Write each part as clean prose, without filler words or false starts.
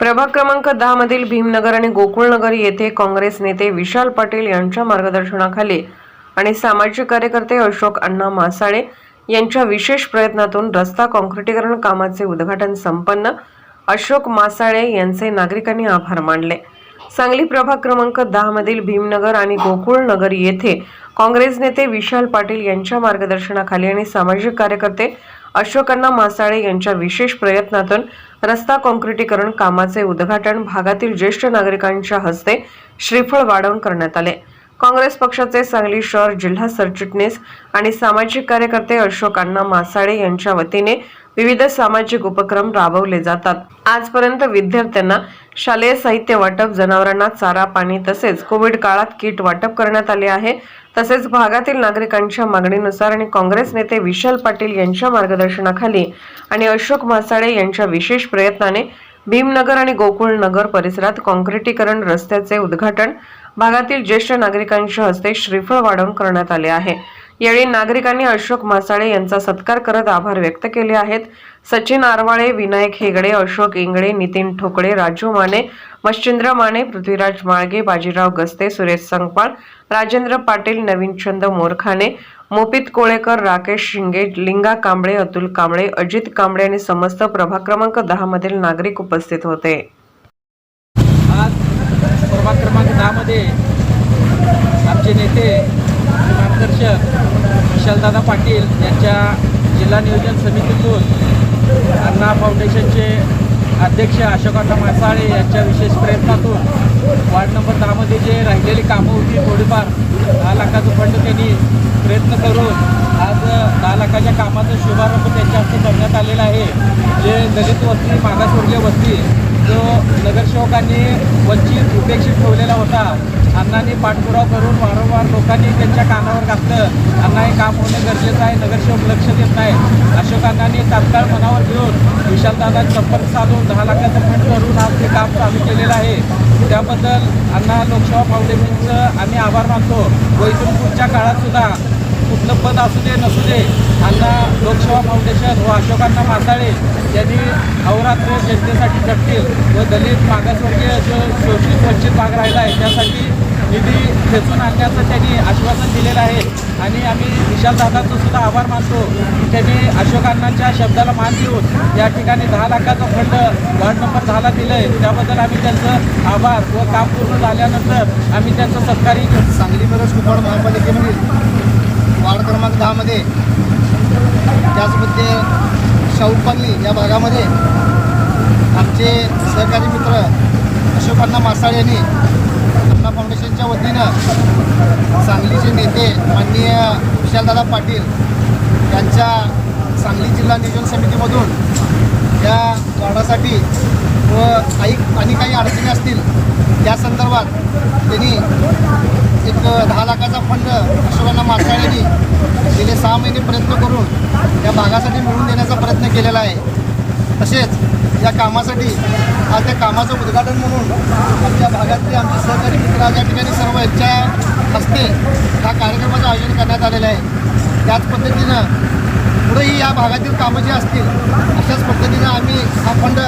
प्रभाग क्रमांक 10 मधील भीमनगर आणि गोकुळनगर येथे काँग्रेस नेते विशाल पाटील यांच्या मार्गदर्शनाखाली आणि सामाजिक कार्यकर्ते अशोक अण्णा मासाळे यांच्या विशेष प्रयत्नातून रस्ता काँक्रिटीकरण कामाचे उद्घाटन संपन्न. अशोक मासाळे यांचे नागरिकांनी आभार मानले. सांगली प्रभाग क्रमांक 10 मधील भीमनगर आणि गोकुळनगर येथे काँग्रेस नेते विशाल पाटील यांच्या मार्गदर्शनाखाली आणि सामाजिक कार्यकर्ते अशोक अण्णा मासाळे यांच्या विशेष प्रयत्नातून रस्ता काँक्रिटीकरण कामाचे उद्घाटन भागातील ज्येष्ठ नागरिकांच्या हस्ते श्रीफळ वाढवून करण्यात आले. काँग्रेस पक्षाचे सांगली शहर जिल्हा सरचिटणीस आणि सामाजिक कार्यकर्ते अशोक अण्णा मासाळे यांच्या वतीने विविध सामाजिक उपक्रम राबवले जातात. आजपर्यंत विद्यार्थ्यांना शालेय साहित्य वाटप, जनावरांना चारा पाणी तसेच कोविड काळात किट वाटप करण्यात आले आहे. तसेच भागातील नागरिकांच्या मागणीनुसार आणि काँग्रेस नेते विशाल पाटील यांच्या मार्गदर्शनाखाली आणि अशोक मासाळे यांच्या विशेष प्रयत्नाने भीमनगर आणि गोकुळनगर परिसरात काँक्रिटीकरण रस्त्याचे उद्घाटन भागातील ज्येष्ठ नागरिकांच्या हस्ते श्रीफळ वाढवून करण्यात आले आहे. यावेळी नागरिकांनी अशोक मासाळे यांचा सत्कार करत आभार व्यक्त केले आहेत. सचिन आरवाळे, विनायक हेगडे, अशोक इंगळे, नितीन ठोकळे, राजू माने, मच्छिंद्र माने, पृथ्वीराज माळगे, बाजीराव गस्ते, सुरेश संकपाळ, राजेंद्र पाटील, नवीनचंद मोरखाने, मोपित कोळेकर, राकेश शिंगे, लिंगा कांबळे, अतुल कांबळे, अजित कांबळे आणि समस्त प्रभाग क्रमांक 10 मधील नागरिक उपस्थित होते. आज प्रभाग क्रमांक 10 मध्ये आमचे नेते मार्गदर्शक विशालदादा पाटील यांच्या जिल्हा नियोजन समितीतून अण्णा फाउंडेशनचे अध्यक्ष अशोक अण्णा मासाळे यांच्या विशेष प्रयत्नातून वार्ड नंबर 10 मध्ये जे राहिलेली कामं होती थोडीफार 10 लाखाचं फंड त्यांनी प्रयत्न करून आज 10 लाखाच्या कामाचा शुभारंभ त्यांच्या हस्ते करण्यात आलेला आहे. जे दलित वस्ती, मागासवर्गीय वस्ती जो नगरसेवकांनी वंचित उपेक्षित ठेवलेला होता, अण्णांनी पाठपुरावा करून वारंवार लोकांनी त्यांच्या कानावर घातलं. अण्णा हे काम होणं गरजेचं आहे, नगरसेवक लक्ष देत नाही. अशोक अण्णांनी तात्काळ मनावर घेऊन विशालदादा संपर्क साधून 10 लाखाचं फंड करून आज ते काम चालू केलेलं आहे. त्याबद्दल अण्णा लोकसेवा फाउंडेशनचं आम्ही आभार मानतो. व इथून पुढच्या काळात सुद्धा कुठलं पद असू दे नसू दे, अण्णा लोकसेवा फाउंडेशन व अशोक अण्णा मासाळे यांनी अहोरात्र जनतेसाठी झटतील व दलित मागासवर्गीय जो शोषित वंचित भाग राहिला आहे त्यासाठी निधी खेचून आणण्याचं त्यांनी आश्वासन दिलेलं आहे. आणि आम्ही विशालदादाचं सुद्धा आभार मानतो की त्यांनी अशोक अण्णांच्या शब्दाला मान देऊन या ठिकाणी 10 लाखाचं फंड वार्ड नंबर 10ला दिलं आहे. त्याबद्दल आम्ही त्यांचं आभार व काम पूर्ण झाल्यानंतर आम्ही त्यांचं सत्कारही करतो. सांगली मिरज कुपवाड महापालिकेमधील वार्ड क्रमांक 10 मध्ये त्याचमध्ये शाहू कॉलनी या भागामध्ये आमचे सहकारी मित्र अशोक अण्णा मासाळे यांनी अण्णा फाउंडेशनच्या वतीनं सांगलीचे नेते माननीय विशालदादा पाटील यांच्या सांगली जिल्हा नियोजन समितीमधून या वार्डासाठी व काही अडचणी असतील त्या संदर्भात त्यांनी एक 10 लाखाचा फंड अशोक अण्णा मासाळे यांनी गेले 6 महिने प्रयत्न करून या भागासाठी मिळवून देण्याचा प्रयत्न केलेला आहे. तसेच या कामासाठी आज त्या कामाचं उद्घाटन म्हणून आमच्या भागातले आमचे सहकारी मित्र आज या ठिकाणी सर्व यांच्या हस्ते या कार्यक्रमाचं आयोजन करण्यात आलेलं आहे. त्याच पद्धतीनं पुढेही या भागातील कामं जी असतील अशाच पद्धतीनं आम्ही हा फंड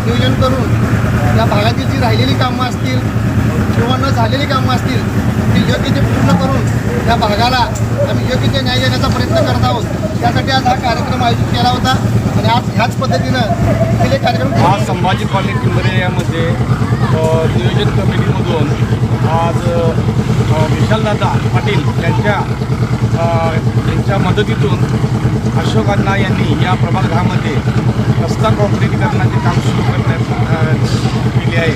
नियोजन करून या भागातील जी राहिलेली कामं असतील किंवा न झालेली कामं असतील ती योग्य ते पूर्ण करून या भागाला आम्ही योग्य ते न्याय देण्याचा प्रयत्न करत आहोत. त्यासाठी आज हा कार्यक्रम आयोजित केला होता आणि आज ह्याच पद्धतीनं गेले कार्यक्रम आज संभाजी कॉलनी टिंबरे नियोजन कमिटीमधून आज विशालदादा पाटील यांच्या मदतीतून अशोक अण्णा यांनी या प्रभाग 10 मध्ये रस्ता काँक्रिटीकरणाचे काम सुरू करण्यात केले आहे.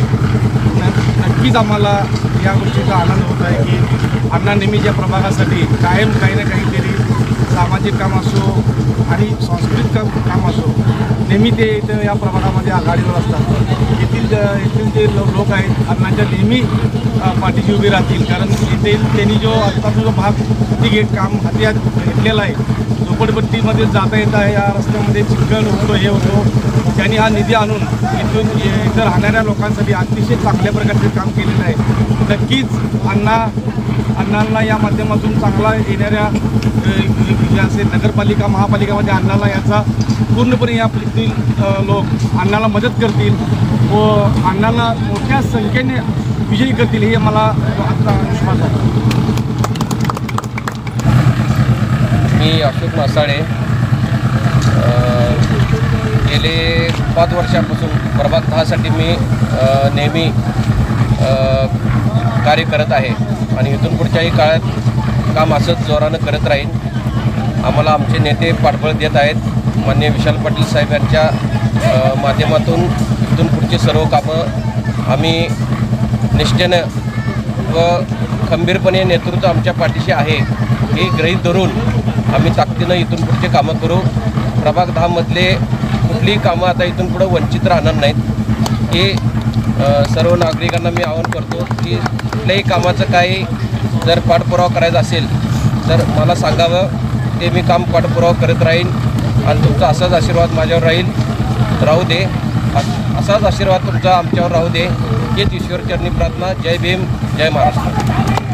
नक्कीच आम्हाला या गोष्टीचा आनंद होत आहे की अण्णा नेहमी या प्रभागासाठी कायम काही ना काहीतरी सामाजिक काम असो आणि सांस्कृतिक काम असो नेहमी ते इथं या प्रभागामध्ये आघाडीवर असतात. येथील जे लोक आहेत अण्णांच्या नेहमी पाठीशी उभी राहतील. कारण इथे त्यांनी जो आत्ताचा जो भाग ते काम हाती घेतलेला आहे, झोपडपट्टीमध्ये जाता येत आहे, या रस्त्यामध्ये चिखल होतो हे होतो, त्यांनी हा निधी आणून इथं राहणाऱ्या लोकांसाठी अतिशय चांगल्या प्रकारचे काम केलेलं आहे. नक्कीच अण्णांना या माध्यमातून चांगला येणाऱ्या जे असेल नगरपालिका महापालिकामध्ये अण्णाला याचा पूर्णपणे यातील लोक अण्णाला मदत करतील. व अण्णांना मोठ्या संख्येने विजयी करतील हे मला आता विश्वास आहे. मी अशोक मासाळे गेले 5 वर्षापासून प्रभाग 10साठी मी नेहमी कार्य करत आहे आणि इथून पुढच्याही काळात काम असंच जोरानं करत राहीन. आम्हाला आमचे नेते पाठबळ देत आहेत. माननीय विशाल पाटील साहेब यांच्या माध्यमातून इथून पुढचे सर्व कामं आम्ही निष्ठेनं व खंबीरपणे नेतृत्व आमच्या पाठीशी आहे हे गृहीत धरून आम्ही ताकदीनं इथून पुढचे कामं करू. प्रभाग 10मधले कुठलीही कामं आता इथून पुढं वंचित राहणार नाहीत. हे सर्व नागरिकांना मी आवाहन करतो की कुठल्याही कामाचं काही जर पाठपुरावा करायचा असेल तर मला सांगावं. ते मी काम पाठपुरावा करत राहीन आणि तुमचा असाच आशीर्वाद माझ्यावर राहू दे. असाच आशीर्वाद तुमचा आमच्यावर राहू दे. हेच ईश्वरचरणी प्रार्थना. जय भीम, जय महाराष्ट्र.